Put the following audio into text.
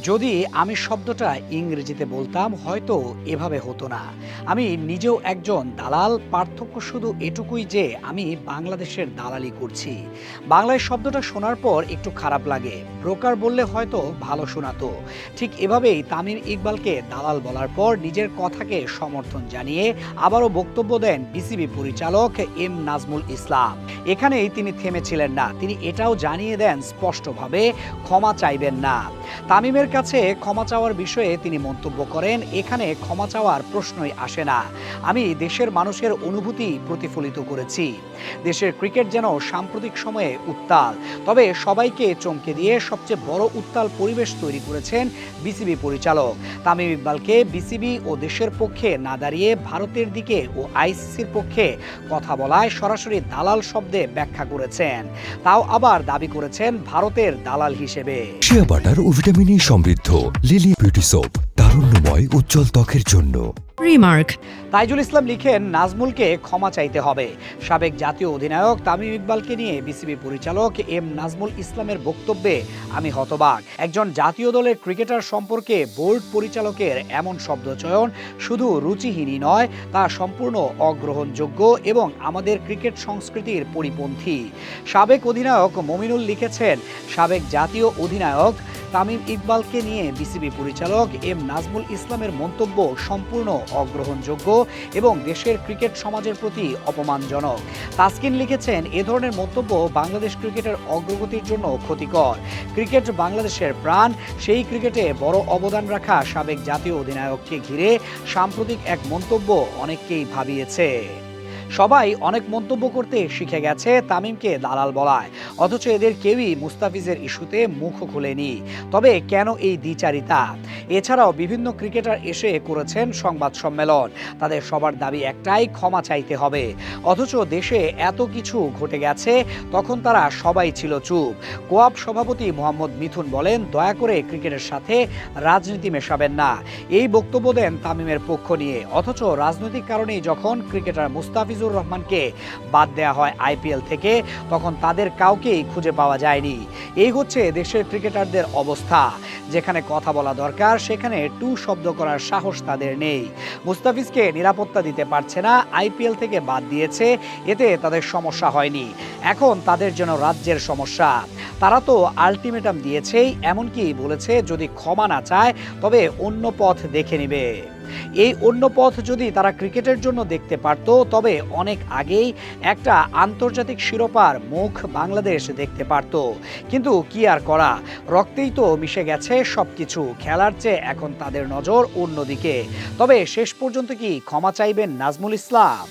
যদি আমি শব্দটা ইংরেজিতে বলতাম হয়তো এভাবে হতো না। আমি নিজেও একজন দালাল, পার্থক্য শুধু এটুকুই যে আমি বাংলাদেশের দালালি করছি। বাংলায় শব্দটা শোনার পর একটু খারাপ লাগে, ব্রোকার বললে হয়তো ভালো শোনাতো। ঠিক এভাবেই তামিম ইকবালকে দালাল বলার পর নিজের কথাকে সমর্থন জানিয়ে আবারও বক্তব্য দেন বিসিবি পরিচালক এম নাজমুল ইসলাম। এখানেই তিনি থেমেছিলেন না, তিনি এটাও জানিয়ে দেন স্পষ্টভাবে ক্ষমা চাইবেন না। তামিমের কাছে ক্ষমা চাওয়ার বিষয়ে তিনি মন্তব্য করেন, এখানে ক্ষমা চাওয়ার প্রশ্নই আসে না। আমি দেশের মানুষের অনুভূতি প্রতিফলিত করেছি। দেশের ক্রিকেট যেন সাম্প্রতিক সময়ে উত্তাল, তবে সবাইকে চমকে দিয়ে সবচেয়ে বড় উত্তাল পরিবেশ তৈরি করেছেন বিসিবি পরিচালক। তামিম ইকবালকে বিসিবি ও দেশের পক্ষে না দাঁড়িয়ে ভারতের দিকে ও আইসিসির পক্ষে কথা বলায় সরাসরি দালাল শব্দে ব্যাখ্যা করেছেন, তাও আবার দাবি করেছেন ভারতের দালাল হিসেবে। শিয়া বাটার ও ভিটামিন সমৃদ্ধ লিলি বিউটি সোপ, তারুণ্যময় উজ্জ্বল ত্বকের জন্য। রিমার্ক। তাইজুল ইসলাম লিখেন, নাজমুলকে ক্ষমা চাইতে হবে। সাবেক জাতীয় অধিনায়ক তামিম ইকবালকে নিয়ে বিসিবি পরিচালক এম নাজমুল ইসলামের বক্তব্যে আমি হতবাক। একজন জাতীয় দলের ক্রিকেটার সম্পর্কে বোর্ড পরিচালকের এমন শব্দচয়ন শুধু রুচিহীনই নয়, তা সম্পূর্ণ অগ্রহণযোগ্য এবং আমাদের ক্রিকেট সংস্কৃতির পরিপন্থী। সাবেক অধিনায়ক মমিনুল লিখেছেন, সাবেক জাতীয় অধিনায়ক তামিম ইকবালকে নিয়ে বিসিবি পরিচালক এম নাজমুল ইসলামের মন্তব্য সম্পূর্ণ অগ্রহণযোগ্য এবং দেশের ক্রিকেট সমাজের প্রতি অপমানজনক। তাসকিন লিখেছেন, এ ধরনের মন্তব্য বাংলাদেশ ক্রিকেটের অগ্রগতির জন্য ক্ষতিকর। ক্রিকেট বাংলাদেশের প্রাণ, সেই ক্রিকেটে বড় অবদান রাখা সাবেক জাতীয় অধিনায়ককে ঘিরে সাম্প্রতিক এক মন্তব্য অনেককেই ভাবিয়েছে। সবাই অনেক মন্তব্য করতে শিখে গেছে তামিমকে দালাল বলায়, অথচ এদের কেউই মুস্তাফিজের ইস্যুতে মুখ খুলেনি। তবে কেন এই দ্বিচারিতা? এছাড়াও বিভিন্ন ক্রিকেটার এসে করেছেন সংবাদ সম্মেলন, তাদের সবার দাবি একটাই, ক্ষমা চাইতে হবে। অথচ দেশে এত কিছু ঘটে গেছে, তখন তারা সবাই ছিল চুপ। কোয়াব সভাপতি মোহাম্মদ মিথুন বলেন, দয়া করে ক্রিকেটের সাথে রাজনীতি মেশাবেন না। এই বক্তব্য দেন তামিমের পক্ষ নিয়ে, অথচ রাজনৈতিক কারণেই যখন ক্রিকেটার মুস্তাফিজুর রহমানকে বাদ দেওয়া হয় আইপিএল থেকে, তখন তাদের কাউকেই খুঁজে পাওয়া যায়নি। এই হচ্ছে দেশের ক্রিকেটারদের অবস্থা, যেখানে কথা বলা দরকার সেখানে টু শব্দ করার সাহস তাদের নেই। মুস্তাফিজকে নিরাপত্তা দিতে পারছে না, আইপিএল থেকে বাদ দিয়েছে, এতে তাদের সমস্যা হয়নি, এখন তাদের জন্য রাজ্যের সমস্যা। তারা তো আলটিমেটাম দিয়েছেই, এমনকি বলেছে যদি ক্ষমা না চায় তবে অন্য পথ দেখে নেবে। এই অন্য পথ যদি তারা ক্রিকেটের জন্য দেখতে পারত, তবে অনেক আগেই একটা আন্তর্জাতিক শিরোপার মুখ বাংলাদেশ দেখতে পারত। কিন্তু কি আর করা, রক্তেই তো মিশে গেছে সবকিছু। খেলার চেয়ে এখন তাদের নজর অন্যদিকে। তবে শেষ পর্যন্ত কি ক্ষমা চাইবেন নাজমুল ইসলাম?